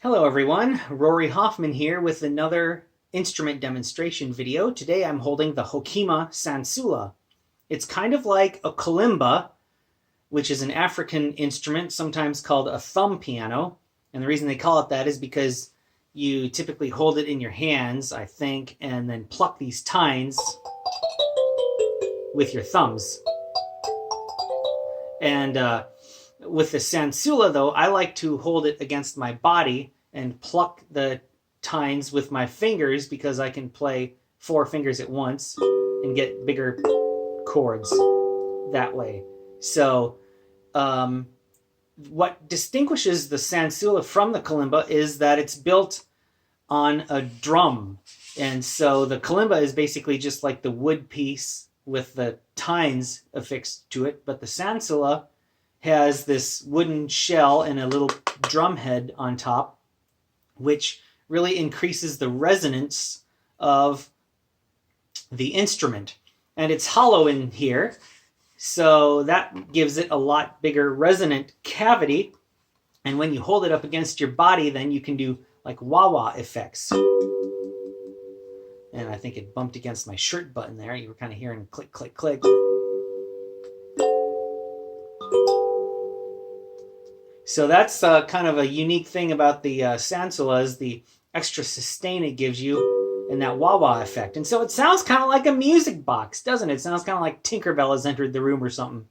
Hello everyone, Rory Hoffman here with another instrument demonstration video. Today I'm holding the Hokema Sansula. It's kind of like a kalimba, which is an African instrument, sometimes called a thumb piano. And the reason they call it that is because you typically hold it in your hands, I think, and then pluck these tines with your thumbs. And with the Sansula, though, I like to hold it against my body and pluck the tines with my fingers because I can play 4 fingers at once and get bigger chords that way. So what distinguishes the Sansula from the kalimba is that it's built on a drum. And so the kalimba is basically just like the wood piece with the tines affixed to it, but the Sansula has this wooden shell and a little drum head on top, which really increases the resonance of the instrument. And it's hollow in here, so that gives it a lot bigger resonant cavity. And when you hold it up against your body, then you can do like wah-wah effects. And I think it bumped against my shirt button there. You were kind of hearing click, click, click. So that's kind of a unique thing about the Sansula, is the extra sustain it gives you and that wah-wah effect. And so it sounds kind of like a music box, doesn't it? It sounds kind of like Tinkerbell has entered the room or something.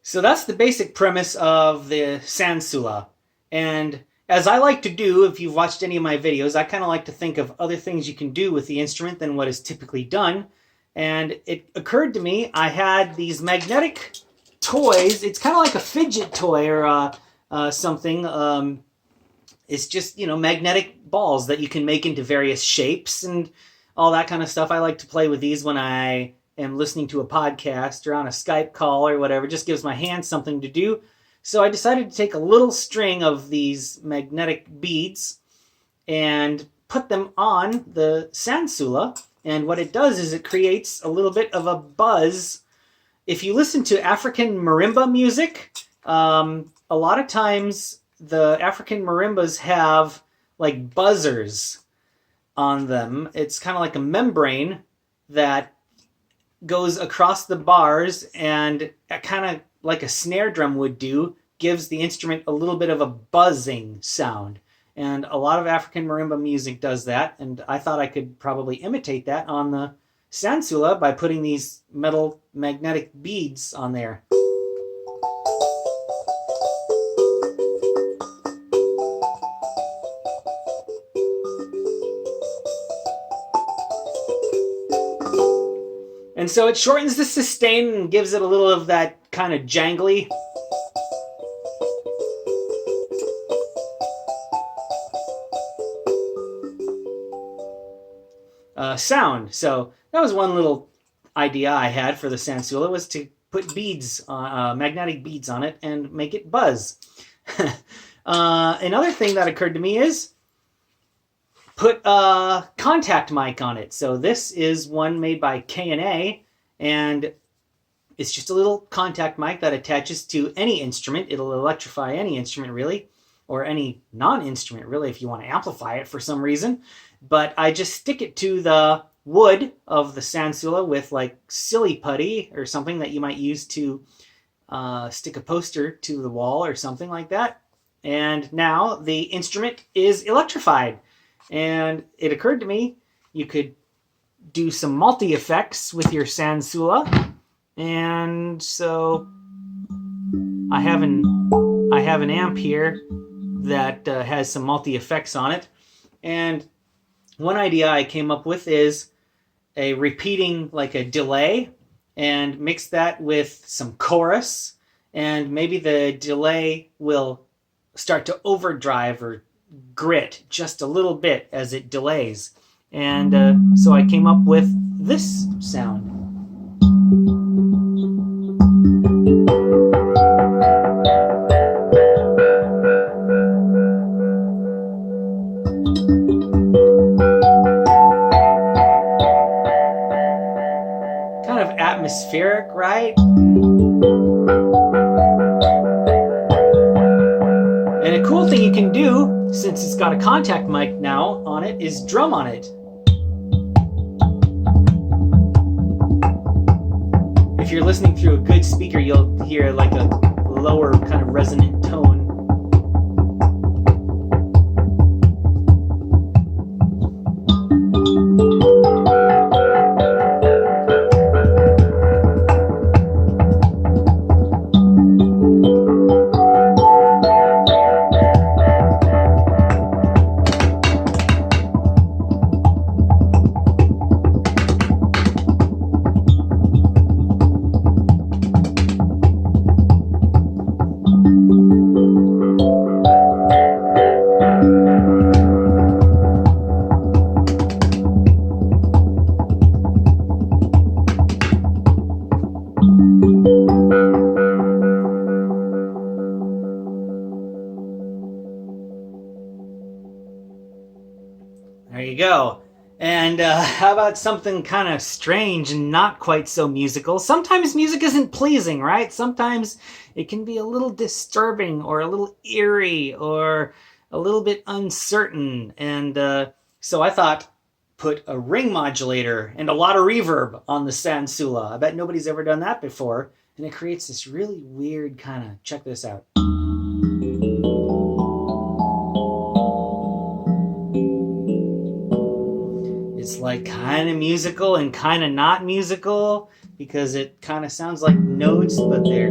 So that's the basic premise of the Sansula. And as I like to do, if you've watched any of my videos, I kind of like to think of other things you can do with the instrument than what is typically done. And it occurred to me, I had these magnetic toys. It's kind of like a fidget toy or something. It's just, magnetic balls that you can make into various shapes and all that kind of stuff. I like to play with these when I am listening to a podcast or on a Skype call or whatever. It just gives my hands something to do. So I decided to take a little string of these magnetic beads and put them on the Sansula. And what it does is it creates a little bit of a buzz. If you listen to African marimba music, a lot of times the African marimbas have like buzzers on them. It's kind of like a membrane that goes across the bars, and kind of like a snare drum would do, gives the instrument a little bit of a buzzing sound. And a lot of African marimba music does that, and I thought I could probably imitate that on the Sansula by putting these metal magnetic beads on there. And so it shortens the sustain and gives it a little of that kind of jangly sound. So that was one little idea I had for the Sansula, was to put beads, magnetic beads on it and make it buzz. Another thing that occurred to me is put a contact mic on it. So this is one made by K&A, and it's just a little contact mic that attaches to any instrument. It'll electrify any instrument, really, or any non-instrument, really, if you want to amplify it for some reason. But I just stick it to the wood of the Sansula with like silly putty or something that you might use to stick a poster to the wall or something like that. And now the instrument is electrified. And it occurred to me you could do some multi-effects with your Sansula. And so I have an amp here that has some multi-effects on it. And one idea I came up with is a repeating, like a delay, and mix that with some chorus. And maybe the delay will start to overdrive or grit just a little bit as it delays. And so I came up with this sound. atmospheric, right? And a cool thing you can do, since it's got a contact mic now on it, is drum on it. If you're listening through a good speaker, you'll hear like a lower kind of resonant tone. There you go. And how about something kind of strange and not quite so musical? Sometimes music isn't pleasing, right? Sometimes it can be a little disturbing or a little eerie or a little bit uncertain. And so I thought, put a ring modulator and a lot of reverb on the Sansula. I bet nobody's ever done that before. And it creates this really weird kind of, check this out. It's like kind of musical and kind of not musical because it kind of sounds like notes, but they're...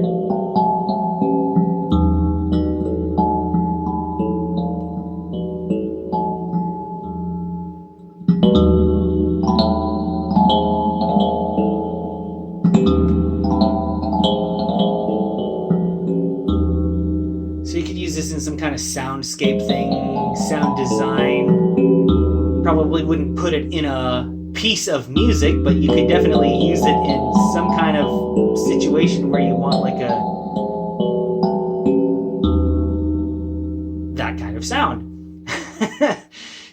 So you could use this in some kind of soundscape thing, sound design. Probably wouldn't put it in a piece of music, but you could definitely use it in some kind of situation where you want like that kind of sound.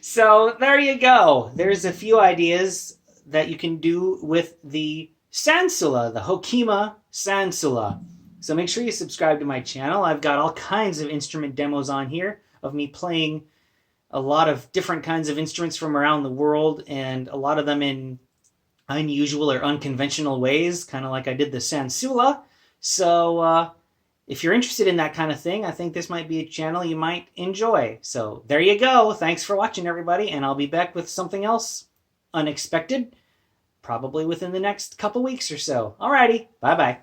So there you go. There's a few ideas that you can do with the Sansula, the Hokema Sansula. So make sure you subscribe to my channel. I've got all kinds of instrument demos on here of me playing a lot of different kinds of instruments from around the world, and a lot of them in unusual or unconventional ways, kind of like I did the Sansula. So if you're interested in that kind of thing, I think this might be a channel you might enjoy. So there you go. Thanks for watching, everybody, and I'll be back with something else unexpected, probably within the next couple weeks or so. Alrighty, bye-bye.